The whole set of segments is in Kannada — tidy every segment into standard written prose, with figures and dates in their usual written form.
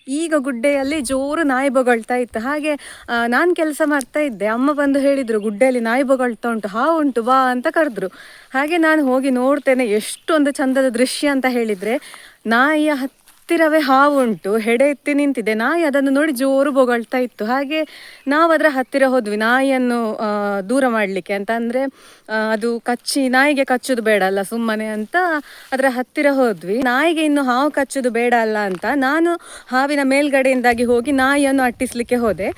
ಈಗ ಗುಡ್ಡೆಯಲ್ಲಿ ಜೋರು ನಾಯಿ ಬೊಗಳ್ತಾ ಇತ್ತು. ಹಾಗೆ ನಾನು ಕೆಲಸ ಮಾಡ್ತಾ ಇದ್ದೆ. ಅಮ್ಮ ಬಂದು ಹೇಳಿದರು, ಗುಡ್ಡೆಯಲ್ಲಿ ನಾಯಿ ಬೊಗಳ್ತಾ ಉಂಟು, ಹಾವು ಉಂಟು, ಬಾ ಅಂತ ಕರೆದ್ರು. ಹಾಗೆ ನಾನು ಹೋಗಿ ನೋಡ್ತೇನೆ. ಎಷ್ಟೊಂದು ಚಂದದ ದೃಶ್ಯ ಅಂತ ಹೇಳಿದರೆ, ನಾಯಿಯ ಹತ್ತಿರವೇ ಹಾವು ಉಂಟು, ಹೆಡೆ ಎತ್ತಿ ನಿಂತಿದೆ. ನಾಯಿ ಅದನ್ನು ನೋಡಿ ಜೋರು ಬೊಗಳ್ತಾ ಇತ್ತು. ಹಾಗೆ ನಾವು ಅದರ ಹತ್ತಿರ ಹೋದ್ವಿ ನಾಯಿಯನ್ನು ದೂರ ಮಾಡಲಿಕ್ಕೆ ಅಂತ. ಅಂದರೆ ಅದು ನಾಯಿಗೆ ಕಚ್ಚೋದು ಬೇಡ ಅಲ್ಲ ಸುಮ್ಮನೆ ಅಂತ ಅದರ ಹತ್ತಿರ ಹೋದ್ವಿ. ನಾಯಿಗೆ ಇನ್ನು ಹಾವು ಕಚ್ಚೋದು ಬೇಡ ಅಲ್ಲ ಅಂತ ನಾನು ಹಾವಿನ ಮೇಲ್ಗಡೆಯಿಂದಾಗಿ ಹೋಗಿ ನಾಯಿಯನ್ನು ಅಟ್ಟಿಸ್ಲಿಕ್ಕೆ ಹೋದೆ.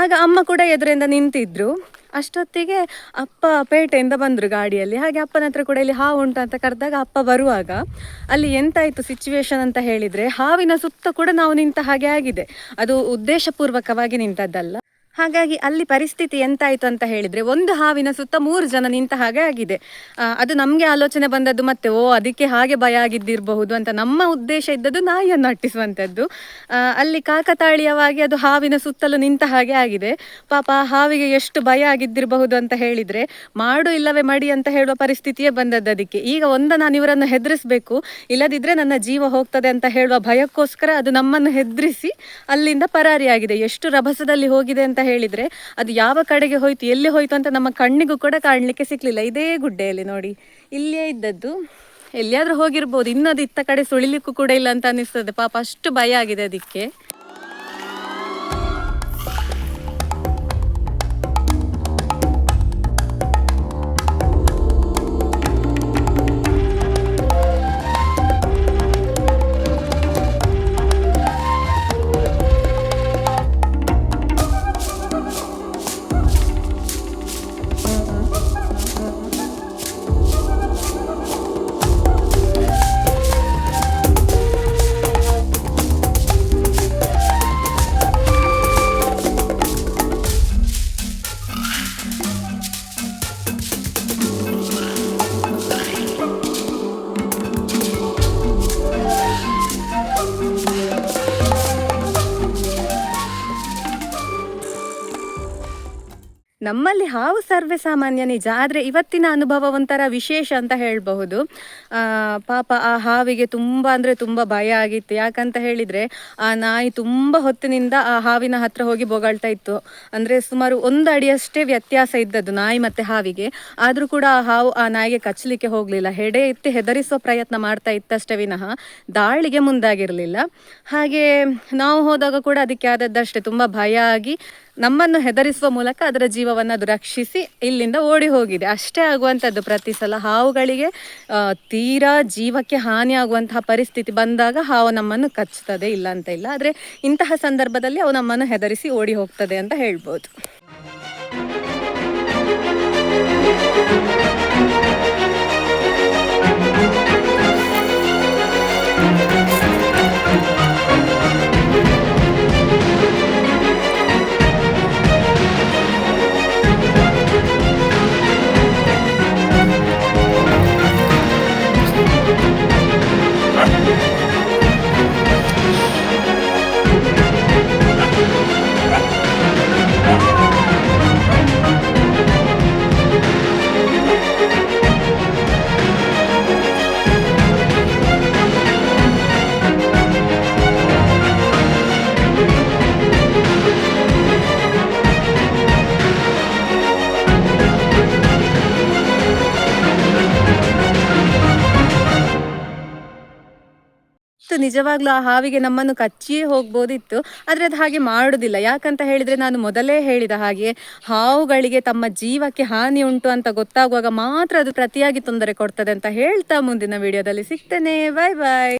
ಆಗ ಅಮ್ಮ ಕೂಡ ಎದುರಿಂದ ನಿಂತಿದ್ರು. ಅಷ್ಟೊತ್ತಿಗೆ ಅಪ್ಪ ಪೇಟೆಯಿಂದ ಬಂದರು ಗಾಡಿಯಲ್ಲಿ. ಹಾಗೆ ಅಪ್ಪನ ಹತ್ರ ಕೂಡ ಇಲ್ಲಿ ಹಾವು ಉಂಟು ಅಂತ ಕರೆದಾಗ ಅಪ್ಪ ಬರುವಾಗ ಅಲ್ಲಿ ಎಂತಾಯಿತು ಸಿಚುವೇಶನ್ ಅಂತ ಹೇಳಿದರೆ, ಹಾವಿನ ಸುತ್ತ ಕೂಡ ನಾವು ನಿಂತ ಹಾಗೆ ಆಗಿದೆ. ಅದು ಉದ್ದೇಶಪೂರ್ವಕವಾಗಿ ನಿಂತದ್ದಲ್ಲ. ಹಾಗಾಗಿ ಅಲ್ಲಿ ಪರಿಸ್ಥಿತಿ ಎಂತಾಯಿತು ಅಂತ ಹೇಳಿದರೆ, ಒಂದು ಹಾವಿನ ಸುತ್ತ 3 ಜನ ನಿಂತ ಹಾಗೆ ಆಗಿದೆ. ಅದು ನಮಗೆ ಆಲೋಚನೆ ಬಂದದ್ದು ಮತ್ತೆ, ಅದಕ್ಕೆ ಹಾಗೆ ಭಯ ಆಗಿದ್ದಿರಬಹುದು ಅಂತ. ನಮ್ಮ ಉದ್ದೇಶ ಇದ್ದದ್ದು ನಾಯಿಯನ್ನು ಅಟ್ಟಿಸುವಂಥದ್ದು. ಅಲ್ಲಿ ಕಾಕತಾಳೀಯವಾಗಿ ಅದು ಹಾವಿನ ಸುತ್ತಲೂ ನಿಂತ ಹಾಗೆ ಆಗಿದೆ. ಪಾಪ ಹಾವಿಗೆ ಎಷ್ಟು ಭಯ ಆಗಿದ್ದಿರಬಹುದು ಅಂತ ಹೇಳಿದರೆ, ಮಾಡು ಇಲ್ಲವೇ ಮಡಿ ಅಂತ ಹೇಳುವ ಪರಿಸ್ಥಿತಿಯೇ ಬಂದದ್ದು ಅದಕ್ಕೆ. ಈಗ ನಾನು ಇವರನ್ನು ಹೆದರಿಸಬೇಕು, ಇಲ್ಲದಿದ್ದರೆ ನನ್ನ ಜೀವ ಹೋಗ್ತದೆ ಅಂತ ಹೇಳುವ ಭಯಕ್ಕೋಸ್ಕರ ಅದು ನಮ್ಮನ್ನು ಹೆದರಿಸಿ ಅಲ್ಲಿಂದ ಪರಾರಿಯಾಗಿದೆ. ಎಷ್ಟು ರಭಸದಲ್ಲಿ ಹೋಗಿದೆ ಅಂತ ಹೇಳಿದ್ರೆ, ಅದು ಯಾವ ಕಡೆಗೆ ಹೋಯ್ತು, ಎಲ್ಲಿ ಹೋಯ್ತು ಅಂತ ನಮ್ಮ ಕಣ್ಣಿಗೂ ಕೂಡ ಕಾಣಲಿಕ್ಕೆ ಸಿಕ್ಲಿಲ್ಲ. ಇದೇ ಗುಡ್ಡೆಯಲ್ಲಿ ನೋಡಿ, ಇಲ್ಲೇ ಇದ್ದದ್ದು. ಎಲ್ಲಿಯಾದ್ರೂ ಹೋಗಿರ್ಬೋದು, ಇನ್ನದು ಇತ್ತ ಕಡೆ ಸುಳಿಲಿಕ್ಕೂ ಕೂಡ ಇಲ್ಲ ಅಂತ ಅನಿಸ್ತದೆ. ಪಾಪ ಅಷ್ಟು ಭಯ ಆಗಿದೆ ಅದಕ್ಕೆ. ನಮ್ಮಲ್ಲಿ ಹಾವು ಸರ್ವೇ ಸಾಮಾನ್ಯ ನಿಜ, ಆದರೆ ಇವತ್ತಿನ ಅನುಭವ ಒಂಥರ ವಿಶೇಷ ಅಂತ ಹೇಳಬಹುದು. ಪಾಪ ಆ ಹಾವಿಗೆ ತುಂಬ ಅಂದರೆ ತುಂಬ ಭಯ ಆಗಿತ್ತು. ಯಾಕಂತ ಹೇಳಿದರೆ, ಆ ನಾಯಿ ತುಂಬ ಹೊತ್ತಿನಿಂದ ಆ ಹಾವಿನ ಹತ್ರ ಹೋಗಿ ಬೊಗಳ್ತಾ ಇತ್ತು. ಅಂದರೆ ಸುಮಾರು 1 ಅಡಿಯಷ್ಟೇ ವ್ಯತ್ಯಾಸ ಇದ್ದದ್ದು ನಾಯಿ ಮತ್ತು ಹಾವಿಗೆ. ಆದರೂ ಕೂಡ ಆ ಹಾವು ಆ ನಾಯಿಗೆ ಕಚ್ಚಲಿಕ್ಕೆ ಹೋಗಲಿಲ್ಲ. ಹೆಡೆ ಎತ್ತಿ ಹೆದರಿಸುವ ಪ್ರಯತ್ನ ಮಾಡ್ತಾ ಇತ್ತಷ್ಟೇ ವಿನಃ ದಾಳಿಗೆ ಮುಂದಾಗಿರಲಿಲ್ಲ. ಹಾಗೆ ನಾವು ಹೋದಾಗ ಕೂಡ ಅದಕ್ಕೆ ಆದದ್ದಷ್ಟೇ, ತುಂಬ ಭಯ ಆಗಿ ನಮ್ಮನ್ನು ಹೆದರಿಸುವ ಮೂಲಕ ಅದರ ಜೀವವನ್ನು ಅದು ರಕ್ಷಿಸಿ ಇಲ್ಲಿಂದ ಓಡಿ ಹೋಗಿದೆ. ಅಷ್ಟೇ ಆಗುವಂಥದ್ದು ಪ್ರತಿ ಸಲ. ಹಾವುಗಳಿಗೆ ತೀರಾ ಜೀವಕ್ಕೆ ಹಾನಿ ಆಗುವಂತಹ ಪರಿಸ್ಥಿತಿ ಬಂದಾಗ ಹಾವು ನಮ್ಮನ್ನು ಕಚ್ಚುತ್ತದೆ, ಇಲ್ಲ ಅಂತ ಇಲ್ಲ. ಆದರೆ ಇಂತಹ ಸಂದರ್ಭದಲ್ಲಿ ಅವು ನಮ್ಮನ್ನು ಹೆದರಿಸಿ ಓಡಿ ಹೋಗ್ತದೆ ಅಂತ ಹೇಳ್ಬೋದು. ನಿಜವಾಗ್ಲೂ ಆ ಹಾವಿಗೆ ನಮ್ಮನ್ನು ಕಚ್ಚಿಯೇ ಹೋಗ್ಬೋದಿತ್ತು, ಆದರೆ ಅದು ಹಾಗೆ ಮಾಡುವುದಿಲ್ಲ. ಯಾಕಂತ ಹೇಳಿದರೆ, ನಾನು ಮೊದಲೇ ಹೇಳಿದ ಹಾಗೆ ಹಾವುಗಳಿಗೆ ತಮ್ಮ ಜೀವಕ್ಕೆ ಹಾನಿ ಉಂಟು ಅಂತ ಗೊತ್ತಾಗುವಾಗ ಮಾತ್ರ ಅದು ಪ್ರತಿಯಾಗಿ ತೊಂದರೆ ಕೊಡ್ತದೆ ಅಂತ ಹೇಳ್ತಾ ಮುಂದಿನ ವಿಡಿಯೋದಲ್ಲಿ ಸಿಗ್ತೇನೆ. ಬಾಯ್ ಬಾಯ್.